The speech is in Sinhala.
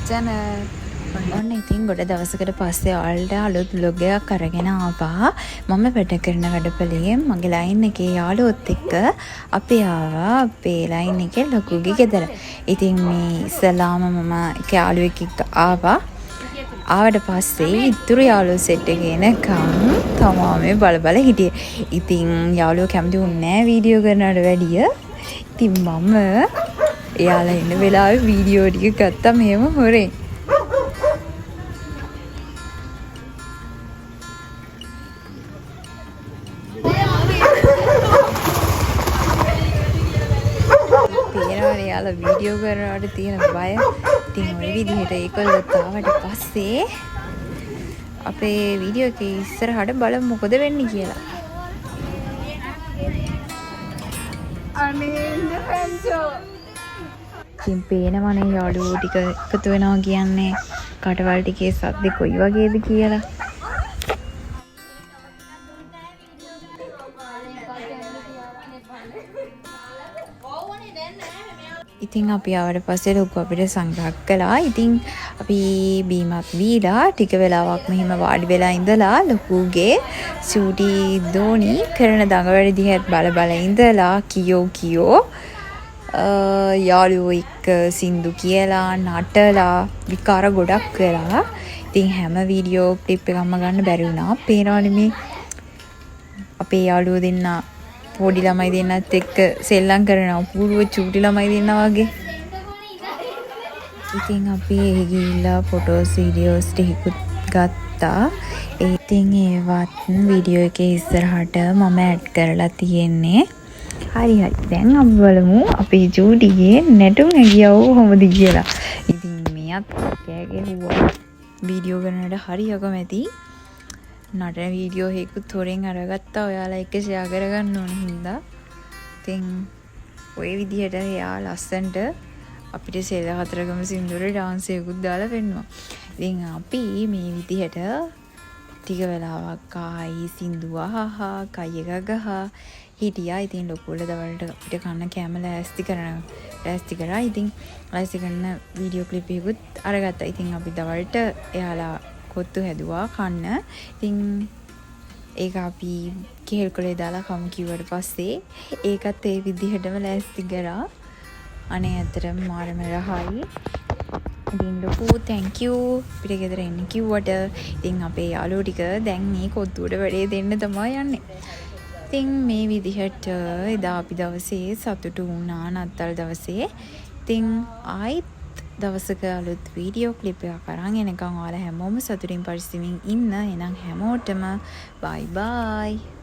channel. ඔන්න ඉතින් ගොඩ දවසකට පස්සේ ඔයාලට අලුත් vlog එකක් අරගෙන ආවා. මම වැඩ කරන වැඩපළේ මගේ ලයින් එකේ යාළුවොත් එක්ක අපි ආවා අපේ ලයින් එකේ ලොකුගේ ගෙදර. ඉතින් මේ ඉස්සලාම මම යාළුවෙක් එක්ක ආවා. ආවට පස්සේ ඉතුරු යාළුවෝ සෙට් එක එනකම් තමා මේ බල හිටියේ. ඉතින් යාළුවෝ කැමති වුණේ නැහැ වීඩියෝ කරනවට වැඩිය. ඉතින් මම එයාලා ඉන්න වෙලාවේ වීඩියෝ ටික ගත්තා මෙහෙම හොරෙන්. යාලා වීඩියෝ කරනවට තියෙන බය. ඉතින් ওই විදිහට ඒකල්ලෝ තාවට පස්සේ අපේ වීඩියෝ එකේ ඉස්සරහට බලමු මොකද වෙන්නේ කියලා. අනේ ෆැන්සෝ. ඉතින් පේනවනේ යාළුවෝ ටික එකතු වෙනවා කියන්නේ කටවල් ටිකේ සද්ද කොයි වගේද කියලා. ඉතින් අපි ආවට පස්සේ ලොකු අපිට සංග්‍රහ කළා. ඉතින් අපි බීමක් බීලා ටික වෙලාවක් මෙහෙම වාඩි වෙලා ඉඳලා ලොකුගේ චූටි දෝනි කරන දඟවැඩි දිහත් බල ඉඳලා කියෝ යාළුවෝ එක්ක සින්දු කියලා නටලා විකාර ගොඩක් කරලා. ඉතින් හැම වීඩියෝ ක්ලිප් එකක්ම ගන්න බැරි වුණා. පේනවනේ මේ අපේ යාළුවෝ දෙන්න පොඩි ළමයි දෙන්නත් එක්ක සෙල්ලම් කරනවා පූර්ව චූටි ළමයි දෙන්නා වගේ. ඉතින් අපි ඒ ගිහිල්ලා ෆොටෝස් වීඩියෝස් ටිකකුත් ගත්තා. ඉතින් ඒවත් වීඩියෝ එකේ ඉස්සරහට මම ඇඩ් කරලා තියෙන්නේ. හරි දැන් අපි බලමු අපේ චූටිගේ නැටුම් ඇගියව කොහොමද කියලා. ඉතින් මෙයත් කෑ ගැහුවා වීඩියෝ කරනකොට හරි අකමැති. නටන වීඩියෝ එකකුත් හොරෙන් අරගත්තා ඔයාලා එක්ක ෂෙයා කරගන්න ඕන හින්දා. ඉතින් ওই විදිහට එයා ලස්සන්ට අපිට සෙල හතරගම සින්දුවර ඩාන්ස් එකකුත් දාලා පෙන්නුවා. ඉතින් අපි මේ විදිහට ටික වෙලාවක් ආයි සින්දු අහහා කය ගගහ හිටියා. ඉතින් ලොකුල දවල්ට අපිට කන්න කැම ලෑස්ති කරා. ඉතින් ලෑස්ති කරන වීඩියෝ ක්ලිප් එකකුත් අරගත්තා. ඉතින් අපි දවල්ට එයාලා කොත්තු හැදුවා කන්න. ඉතින් ඒක අපි කේල් කොලේ දාලා කමු කිව්වට පස්සේ ඒකත් ඒ විදිහටම ලෑස්ති කරා. අනේ ඇත්තටම මාරම රහයි. ඉතින් ලොකු thank you අපිට ගෙදර එන්න කිව්වට. ඉතින් අපේ යාළුවෝ ටික දැන් මේ කොත්තුවට වැඩේ දෙන්න තමයි යන්නේ. ඉතින් මේ විදිහට එදා අපි දවසේ සතුටු වුණා නත්තල් දවසේ. ඉතින් ආයිත් දවසක අලුත් වීඩියෝ ක්ලිප් එකක් අරන් එනකම් ඔයාලා හැමෝම සතුටින් පරිස්සමින් ඉන්න. එහෙනම් හැමෝටම bye bye.